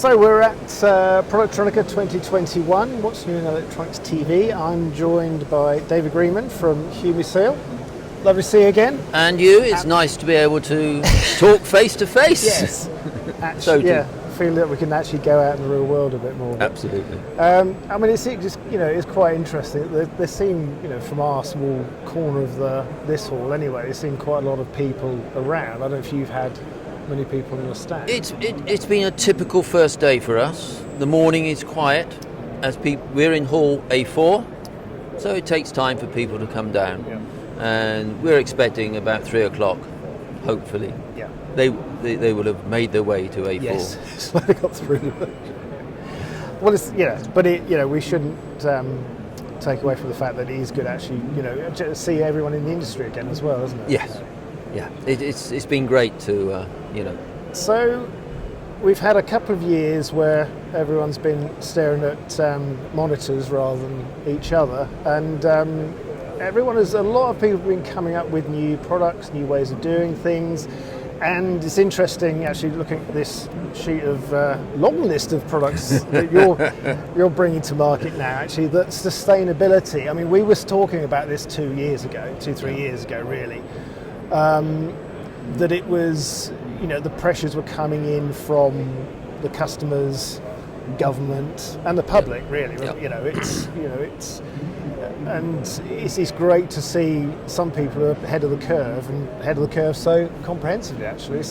So we're at Productronica 2021, What's New in Electronics TV. I'm joined by David Greenman from Humiseal. Lovely to see you again. And you, it's nice to be able to talk face to face. Yes. Actually, yeah, I feel that we can actually go out in the real world a bit more. Absolutely. I mean, it's just, it's quite interesting. There seem, from our small corner of this hall anyway, there seem quite a lot of people around. I don't know if you've had many people on your stand. It's been a typical first day for us. The morning is quiet, as we're in hall A4, so it takes time for people to come down. Yeah. And we're expecting about 3 o'clock, hopefully. Yeah. They will have made their way to A4. Yes, so they got through. Well, but we shouldn't take away from the fact that it is good actually, to see everyone in the industry again as well, isn't it? Yes. Yeah, it's been great to, So, we've had a couple of years where everyone's been staring at monitors rather than each other, and a lot of people have been coming up with new products, new ways of doing things, and it's interesting actually looking at this sheet of long list of products that you're bringing to market now. Actually, that sustainability. I mean, we were talking about this 3 years ago, really. That it was, the pressures were coming in from the customers, government, and the public. Really, it's great to see some people are ahead of the curve and ahead of the curve so comprehensively. Actually,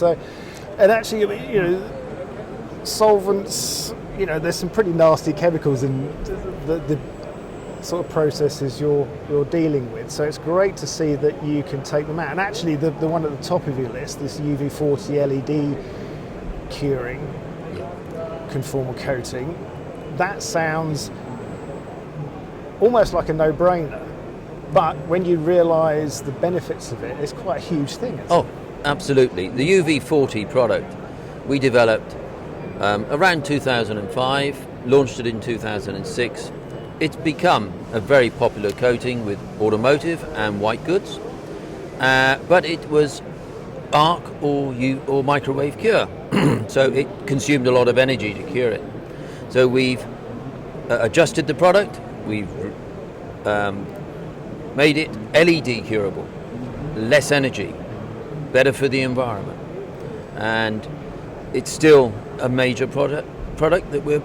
solvents. There's some pretty nasty chemicals in the sort of processes you're dealing with, so it's great to see that you can take them out. And actually the one at the top of your list, this UV40 LED curing conformal coating, that sounds almost like a no-brainer, but when you realise the benefits of it, it's quite a huge thing, isn't it? Absolutely. The UV40 product we developed around 2005, launched it in 2006. It's become a very popular coating with automotive and white goods, but it was arc or microwave cure, so it consumed a lot of energy to cure it. So we've adjusted the product, we've made it LED curable, less energy, better for the environment, and it's still a major product that we're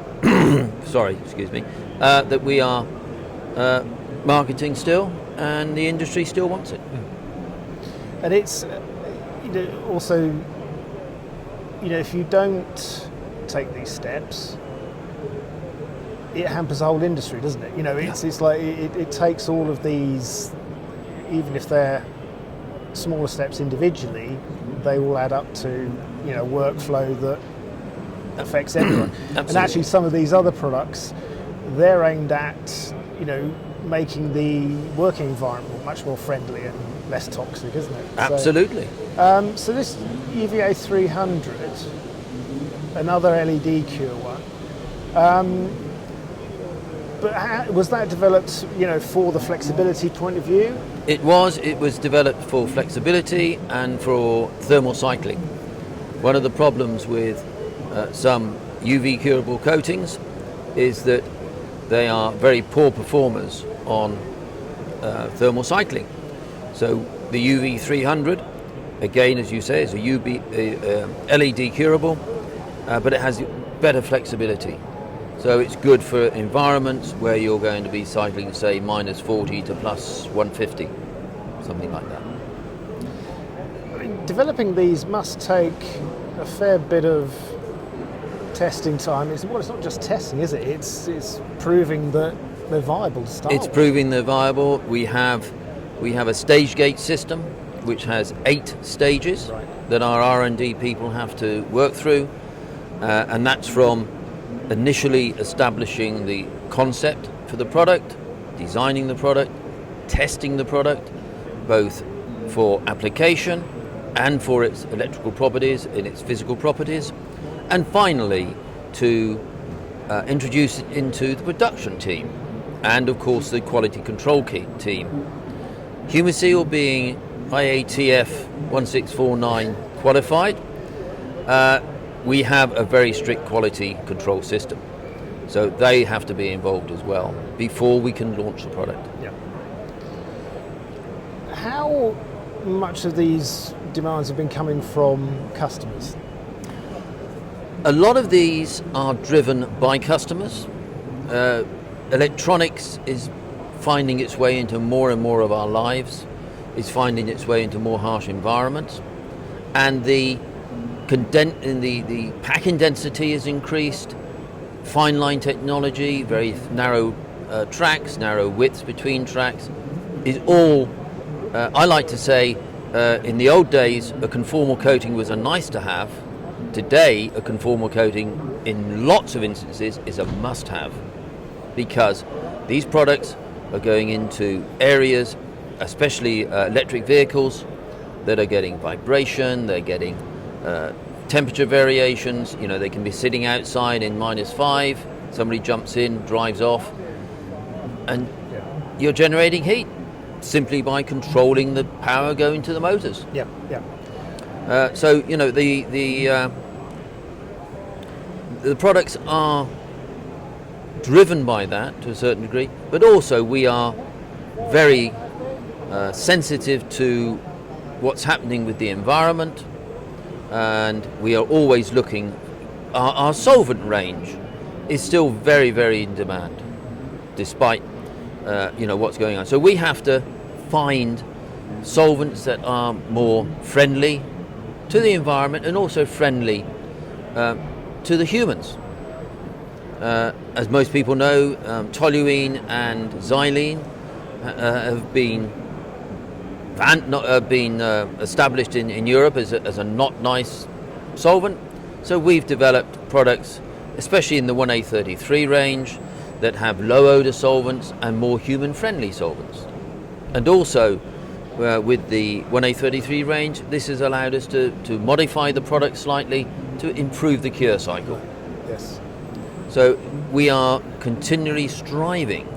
that we are marketing still, and the industry still wants it. And it's also, if you don't take these steps, it hampers the whole industry, doesn't it? It's like it takes all of these, even if they're smaller steps individually, they all add up to workflow that affects everyone. And actually, some of these other products, they're aimed at making the working environment much more friendly and less toxic, isn't it? Absolutely. So this UVA 300, another LED cure one. But was that developed, for the flexibility point of view? It was developed for flexibility and for thermal cycling. One of the problems with some UV curable coatings is that they are very poor performers on thermal cycling. So the UV 300, again, as you say, is a LED curable, but it has better flexibility. So it's good for environments where you're going to be cycling, say, minus 40 to plus 150, something like that. I mean, developing these must take a fair bit of testing time. It's not just testing, is it? It's proving that they're viable to start. It's proving they're viable. We have a stage gate system which has 8 stages that our R&D people have to work through, and that's from initially establishing the concept for the product, designing the product, testing the product, both for application and for its electrical properties and its physical properties, and finally to introduce it into the production team and of course the quality control team. Humiseal being IATF 1649 qualified, we have a very strict quality control system. So they have to be involved as well before we can launch the product. Yeah. How much of these demands have been coming from customers? A lot of these are driven by customers. Electronics is finding its way into more and more of our lives. It's finding its way into more harsh environments. And the packing density has increased. Fine line technology, very narrow tracks, narrow widths between tracks, is all, I like to say, in the old days, a conformal coating was a nice to have. Today, a conformal coating, in lots of instances, is a must have, because these products are going into areas, especially electric vehicles, that are getting vibration, they're getting temperature variations. You know, they can be sitting outside in -5, somebody jumps in, drives off, and you're generating heat simply by controlling the power going to the motors. Yeah, yeah. So, you know, the products are driven by that to a certain degree, but also we are very sensitive to what's happening with the environment, and we are always looking. Our solvent range is still very, very in demand, despite what's going on. So we have to find solvents that are more friendly to the environment and also friendly to the humans. As most people know, toluene and xylene have been established in Europe as a not nice solvent. So we've developed products, especially in the 1A33 range, that have low odor solvents and more human-friendly solvents. And also with the 1A33 range, this has allowed us to modify the product slightly to improve the cure cycle. Yes. So we are continually striving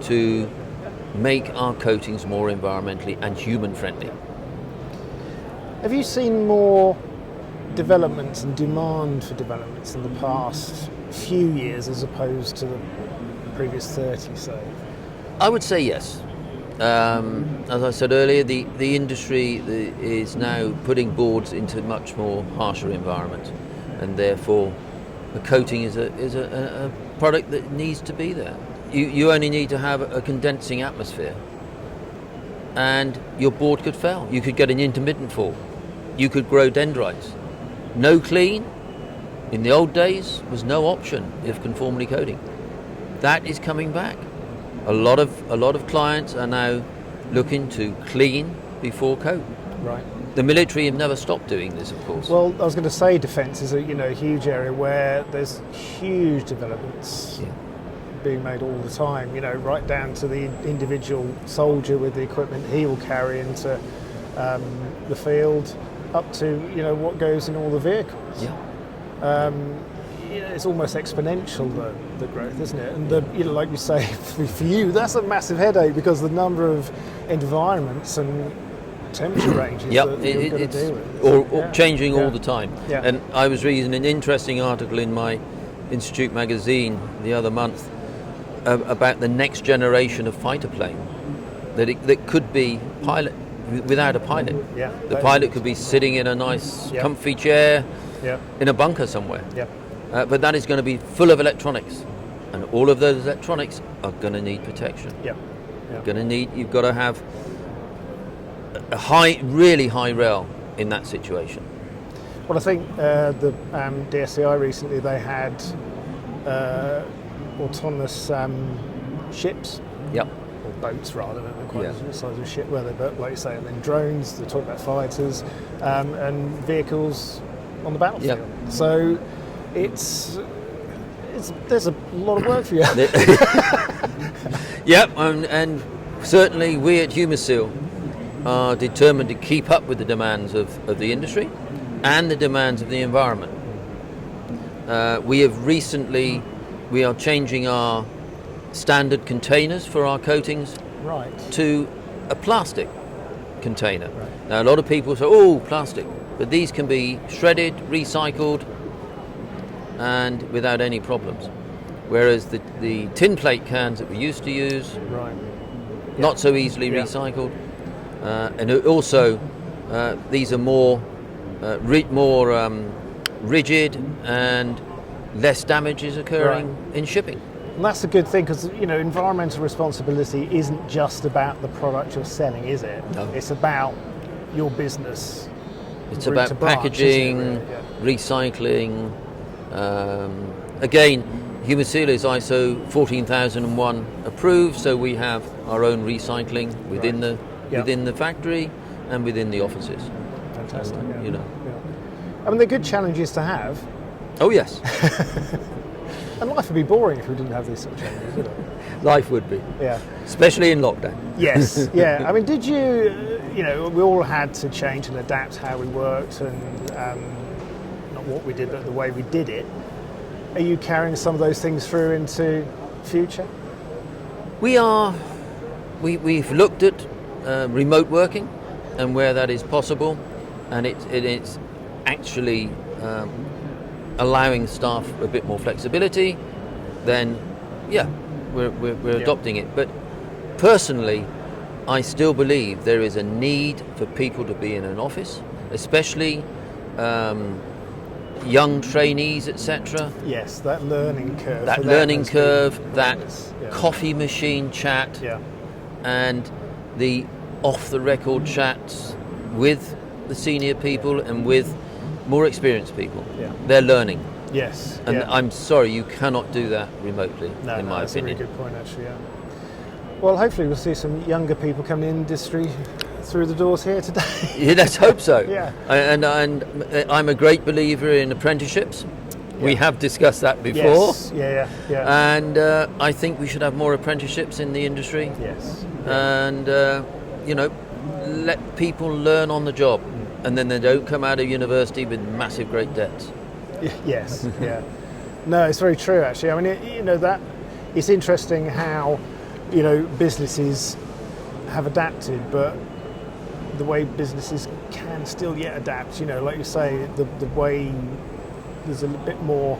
to make our coatings more environmentally and human-friendly. Have you seen more developments and demand for developments in the past few years as opposed to the previous 30, say? I would say yes. As I said earlier, the industry is now putting boards into much more harsher environments, and therefore a coating is a product that needs to be there. You only need to have a condensing atmosphere, and your board could fail. You could get an intermittent fall. You could grow dendrites. No clean in the old days was no option if conformity coating. That is coming back. A lot of clients are now looking to clean before coat. Right. The military have never stopped doing this, of course. Well, I was going to say defence is a huge area where there's huge developments being made all the time. Right down to the individual soldier with the equipment he will carry into the field, up to what goes in all the vehicles. Yeah. It's almost exponential, the growth, isn't it? And like you say, for you, that's a massive headache because the number of environments and temperature ranges that you've got to deal with. Or changing all the time. Yeah. And I was reading an interesting article in my Institute magazine the other month about the next generation of fighter plane that could be pilot without a pilot. Yeah. The pilot could be sitting in a nice comfy chair in a bunker somewhere. Yeah. But that is going to be full of electronics, and all of those electronics are going to need protection. Yeah. You've got to have a really high rail in that situation. Well, I think the DSCI recently, they had autonomous ships. Yep. Or boats rather than quite the size of a ship, were they? But like you say, and then drones, they talk about fighters, and vehicles on the battlefield. Yep. So there's a lot of work for you. Yep, and certainly we at Humiseal are determined to keep up with the demands of the industry and the demands of the environment. We are changing our standard containers for our coatings to a plastic container. Right. Now a lot of people say, oh, plastic, but these can be shredded, recycled, and without any problems. Whereas the tin plate cans that we used to use, Right. not so easily Yeah. recycled, and also these are more rigid and less damage is occurring in shipping. And that's a good thing, because environmental responsibility isn't just about the product you're selling, is it? No. It's about your business. It's route about to branch, packaging, isn't it, really? recycling. Again, Humiseal is ISO 14001 approved, so we have our own recycling within Right. within the factory and within the offices. Fantastic. You know. Yeah. I mean, they're good challenges to have, Oh yes, and life would be boring if we didn't have these sort of challenges, would it? life would be, Yeah. especially in lockdown. Yes. Yeah. I mean, did you? We all had to change and adapt how we worked, and not what we did, but the way we did it. Are you carrying some of those things through into future? We've looked at remote working and where that is possible, and it's actually allowing staff a bit more flexibility. Then, yeah, we're adopting it. But personally, I still believe there is a need for people to be in an office, especially young trainees, etc. Yes, that learning curve. That for them learning has been curve, that tremendous. Yeah. coffee machine chat, Yeah. and the off-the-record chats with the senior people and with more experienced people. Yeah. They're learning. Yes. And yeah. I'm sorry, you cannot do that remotely, in my that's opinion. a really good point, actually. Yeah. Well, hopefully we'll see some younger people coming in the industry through the doors here today. Yeah, let's hope so. Yeah. And I'm a great believer in apprenticeships. We Yeah. have discussed that before. Yes. Yeah. And I think we should have more apprenticeships in the industry. Yes. And let people learn on the job, and then they don't come out of university with massive great debts. Yes. Yeah. No, it's very true. Actually, I mean, that it's interesting how businesses have adapted, but the way businesses can still yet adapt. Like you say, the way there's a bit more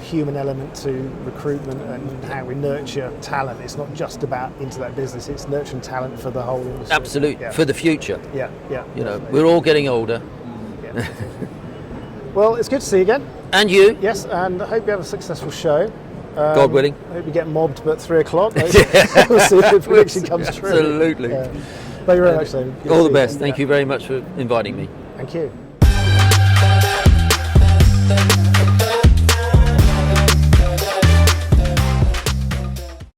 human element to recruitment and how we nurture talent. It's not just about into that business, it's nurturing talent for the whole industry. Absolutely, Yeah. for the future. Yeah. We're all getting older. Yeah. Well, it's good to see you again. And you. Yes, and I hope you have a successful show. God willing. I hope you get mobbed about 3 o'clock. We'll see if the prediction comes true. Absolutely. Yeah. Thank you very much, David. Good to All the see best. you. Thank you very much for inviting me. Thank you.